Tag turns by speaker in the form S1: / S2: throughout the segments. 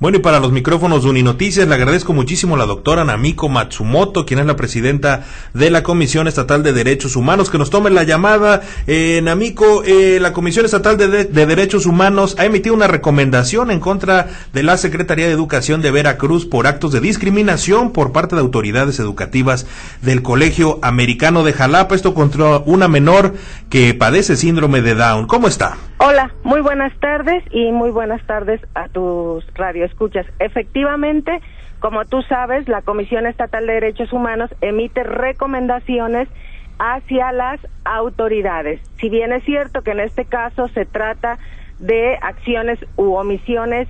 S1: Bueno, y para los micrófonos de Uninoticias, le agradezco muchísimo a la doctora Namiko Matsumoto, quien es la presidenta de la Comisión Estatal de Derechos Humanos, que nos tome la llamada. Namiko, la Comisión Estatal de Derechos Humanos ha emitido una recomendación en contra de la Secretaría de Educación de Veracruz por actos de discriminación por parte de autoridades educativas del Colegio Americano de Jalapa, esto contra una menor que padece síndrome de Down. ¿Cómo está?
S2: Hola, muy buenas tardes y muy buenas tardes a tus radioescuchas. Efectivamente, como tú sabes, la Comisión Estatal de Derechos Humanos emite recomendaciones hacia las autoridades. Si bien es cierto que en este caso se trata de acciones u omisiones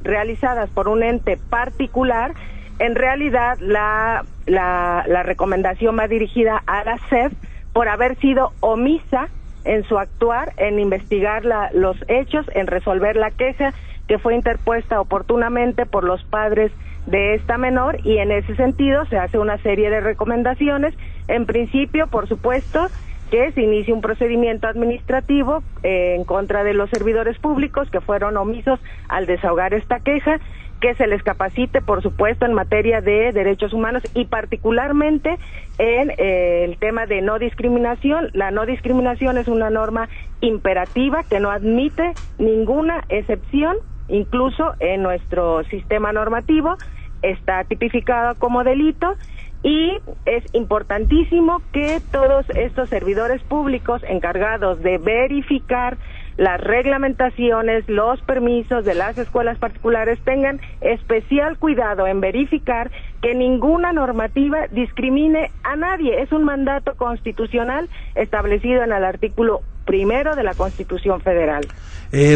S2: realizadas por un ente particular, en realidad la recomendación va dirigida a la SEP por haber sido omisa en su actuar, en investigar los hechos, en resolver la queja que fue interpuesta oportunamente por los padres de esta menor, y en ese sentido se hace una serie de recomendaciones. En principio, por supuesto, que se inicie un procedimiento administrativo en contra de los servidores públicos que fueron omisos al desahogar esta queja, que se les capacite, por supuesto, en materia de derechos humanos y particularmente en el tema de no discriminación. La no discriminación es una norma imperativa que no admite ninguna excepción, incluso en nuestro sistema normativo está tipificada como delito, y es importantísimo que todos estos servidores públicos encargados de verificar las reglamentaciones, los permisos de las escuelas particulares tengan especial cuidado en verificar que ninguna normativa discrimine a nadie. Es un mandato constitucional establecido en el artículo 1 de la Constitución Federal.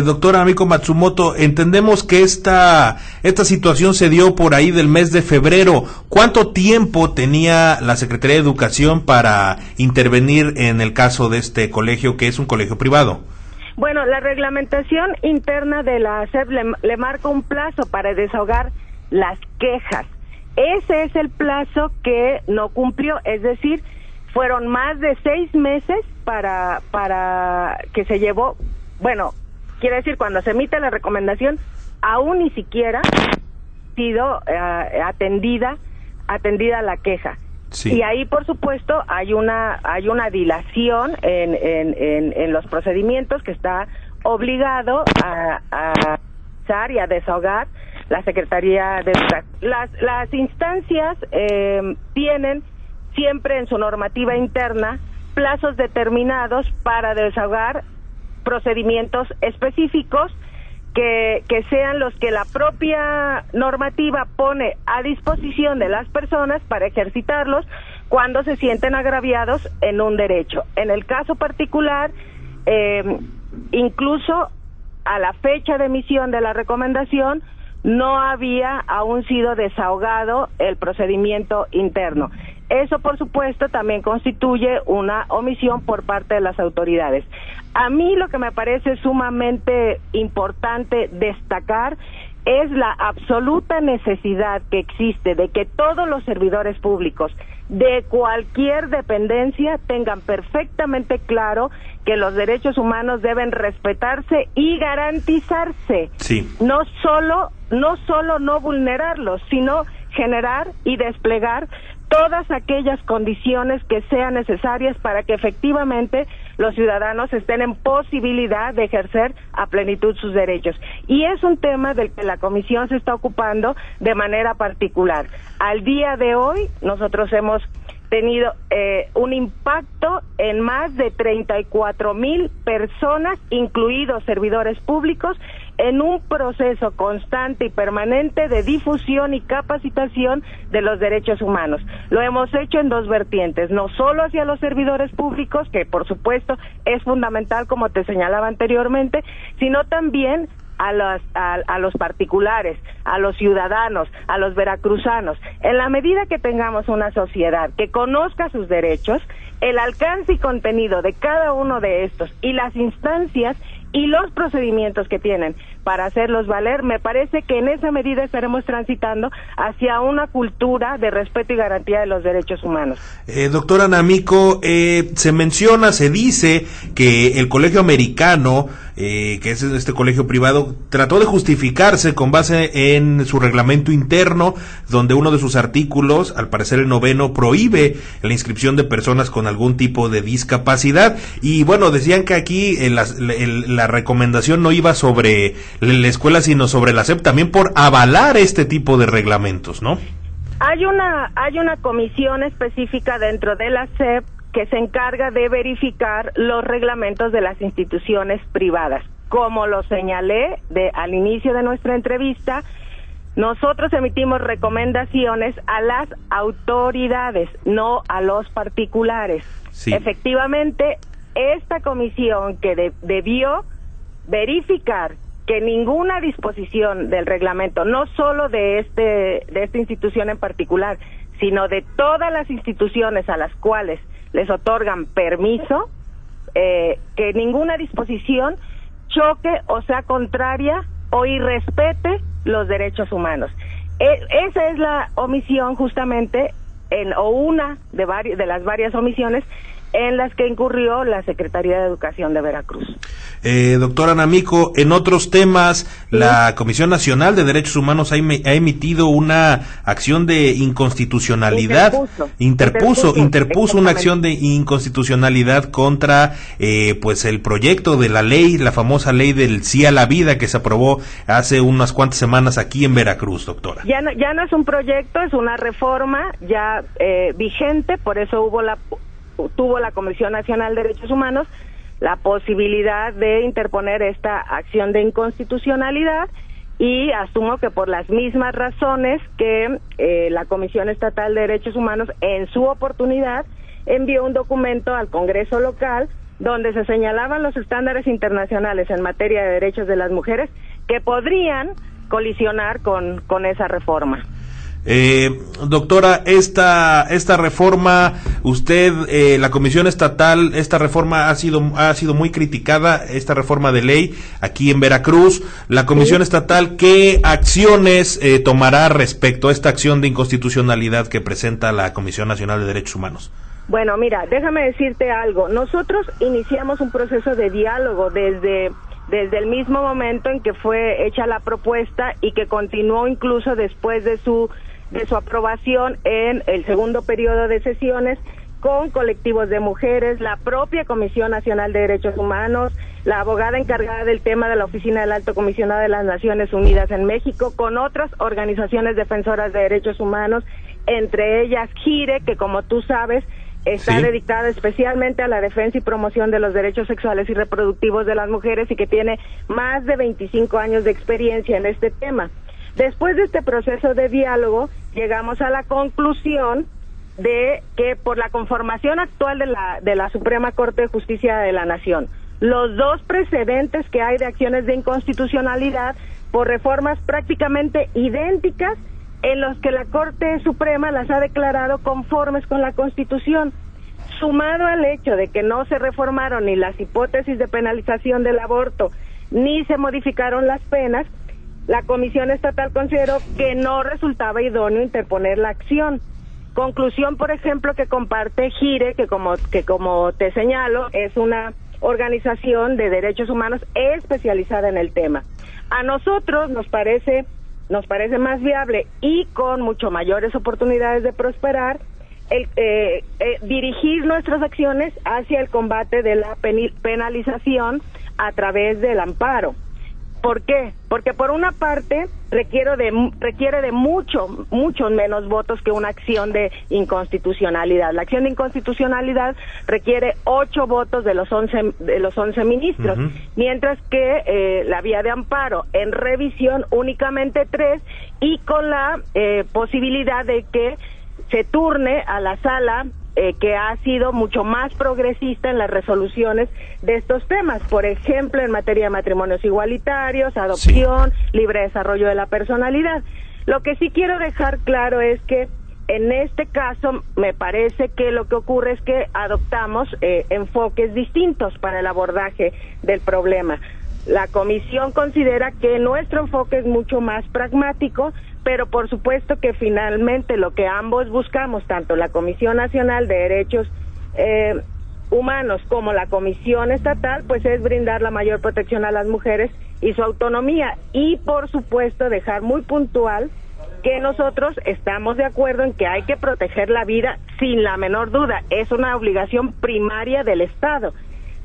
S1: Doctora Namiko Matsumoto, entendemos que esta situación se dio por ahí del mes de febrero. ¿Cuánto tiempo tenía la Secretaría de Educación para intervenir en el caso de este colegio, que es un colegio privado?
S2: Bueno, la reglamentación interna de la SEP le marca un plazo para desahogar las quejas. Ese es el plazo que no cumplió, es decir, fueron más de 6 meses para que se llevó, bueno, quiere decir, cuando se emite la recomendación, aún ni siquiera ha sido atendida la queja. Sí. Y ahí, por supuesto, hay una dilación en los procedimientos que está obligado a realizar y a desahogar la Secretaría de Educación. Las instancias tienen siempre en su normativa interna plazos determinados para desahogar procedimientos específicos que sean los que la propia normativa pone a disposición de las personas para ejercitarlos cuando se sienten agraviados en un derecho. En el caso particular, incluso a la fecha de emisión de la recomendación, no había aún sido desahogado el procedimiento interno. Eso, por supuesto, también constituye una omisión por parte de las autoridades. A mí lo que me parece sumamente importante destacar es la absoluta necesidad que existe de que todos los servidores públicos de cualquier dependencia tengan perfectamente claro que los derechos humanos deben respetarse y garantizarse. Sí. No solo no vulnerarlos, sino generar y desplegar todas aquellas condiciones que sean necesarias para que efectivamente los ciudadanos estén en posibilidad de ejercer a plenitud sus derechos. Y es un tema del que la Comisión se está ocupando de manera particular. Al día de hoy, nosotros hemos tenido un impacto en más de 34,000 personas, incluidos servidores públicos, en un proceso constante y permanente de difusión y capacitación de los derechos humanos. Lo hemos hecho en 2 vertientes, no solo hacia los servidores públicos, que por supuesto es fundamental, como te señalaba anteriormente, sino también a los particulares, a los ciudadanos, a los veracruzanos. En la medida que tengamos una sociedad que conozca sus derechos, el alcance y contenido de cada uno de estos y las instancias y los procedimientos que tienen para hacerlos valer, me parece que en esa medida estaremos transitando hacia una cultura de respeto y garantía de los derechos humanos.
S1: Doctora Ana Amico, se dice que el Colegio Americano, que es este colegio privado, trató de justificarse con base en su reglamento interno, donde uno de sus artículos, al parecer el 9º, prohíbe la inscripción de personas con algún tipo de discapacidad. Y bueno, decían que aquí la recomendación no iba sobre la escuela, sino sobre la SEP, también por avalar este tipo de reglamentos, ¿no?
S2: Hay una comisión específica dentro de la SEP que se encarga de verificar los reglamentos de las instituciones privadas. Como lo señalé al inicio de nuestra entrevista, nosotros emitimos recomendaciones a las autoridades, no a los particulares. Sí. Efectivamente, esta comisión que debió verificar que ninguna disposición del reglamento, no solo de esta institución en particular, sino de todas las instituciones a las cuales les otorgan permiso, que ninguna disposición choque o sea contraria o irrespete los derechos humanos. Esa es la omisión justamente, o una de las varias omisiones en las que incurrió la Secretaría de Educación de Veracruz.
S1: Doctora Ana Amico, en otros temas, ¿sí? La Comisión Nacional de Derechos Humanos ha emitido una acción de inconstitucionalidad, interpuso una acción de inconstitucionalidad contra pues el proyecto de la ley, la famosa ley del sí a la vida, que se aprobó hace unas cuantas semanas aquí en Veracruz, doctora.
S2: Ya no es un proyecto, es una reforma ya vigente, por eso tuvo la Comisión Nacional de Derechos Humanos la posibilidad de interponer esta acción de inconstitucionalidad, y asumo que por las mismas razones que la Comisión Estatal de Derechos Humanos en su oportunidad envió un documento al Congreso local donde se señalaban los estándares internacionales en materia de derechos de las mujeres que podrían colisionar con esa reforma.
S1: Doctora, esta reforma, la Comisión Estatal, esta reforma ha sido muy criticada, esta reforma de ley aquí en Veracruz. La Comisión Estatal, ¿qué acciones tomará respecto a esta acción de inconstitucionalidad que presenta la Comisión Nacional de Derechos Humanos?
S2: Bueno, mira, déjame decirte algo. Nosotros iniciamos un proceso de diálogo desde el mismo momento en que fue hecha la propuesta y que continuó incluso después de su aprobación en el segundo periodo de sesiones, con colectivos de mujeres, la propia Comisión Nacional de Derechos Humanos, la abogada encargada del tema de la Oficina del Alto Comisionado de las Naciones Unidas en México, con otras organizaciones defensoras de derechos humanos, entre ellas GIRE, que como tú sabes está dedicada especialmente a la defensa y promoción de los derechos sexuales y reproductivos de las mujeres y que tiene más de 25 años de experiencia en este tema. Después de este proceso de diálogo, llegamos a la conclusión de que por la conformación actual de la Suprema Corte de Justicia de la Nación, los dos precedentes que hay de acciones de inconstitucionalidad por reformas prácticamente idénticas, en los que la Corte Suprema las ha declarado conformes con la Constitución, sumado al hecho de que no se reformaron ni las hipótesis de penalización del aborto, ni se modificaron las penas, la Comisión Estatal consideró que no resultaba idóneo interponer la acción. Conclusión, por ejemplo, que comparte GIRE, que como te señalo, es una organización de derechos humanos especializada en el tema. A nosotros nos parece más viable y con mucho mayores oportunidades de prosperar dirigir nuestras acciones hacia el combate de la penalización a través del amparo. ¿Por qué? Porque por una parte requiere de muchos menos votos que una acción de inconstitucionalidad. La acción de inconstitucionalidad requiere 8 votos de los 11 ministros, mientras que la vía de amparo en revisión únicamente 3, y con la posibilidad de que se turne a la sala que ha sido mucho más progresista en las resoluciones de estos temas, por ejemplo, en materia de matrimonios igualitarios, adopción, libre desarrollo de la personalidad. Lo que sí quiero dejar claro es que En este caso, me parece que lo que ocurre es que adoptamos enfoques distintos para el abordaje del problema. La comisión considera que nuestro enfoque es mucho más pragmático, pero por supuesto que finalmente lo que ambos buscamos, tanto la Comisión Nacional de Derechos Humanos como la Comisión Estatal, pues es brindar la mayor protección a las mujeres y su autonomía, y por supuesto dejar muy puntual que nosotros estamos de acuerdo en que hay que proteger la vida sin la menor duda, es una obligación primaria del Estado,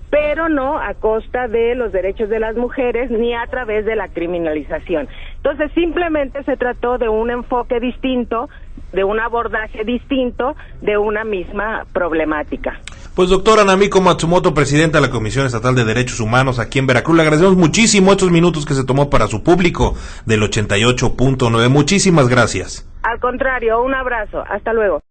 S2: pero no a costa de los derechos de las mujeres ni a través de la criminalización. Entonces simplemente se trató de un enfoque distinto, de un abordaje distinto de una misma problemática.
S1: Pues doctora Namiko Matsumoto, presidenta de la Comisión Estatal de Derechos Humanos aquí en Veracruz, le agradecemos muchísimo estos minutos que se tomó para su público del 88.9. Muchísimas gracias.
S2: Al contrario, un abrazo. Hasta luego.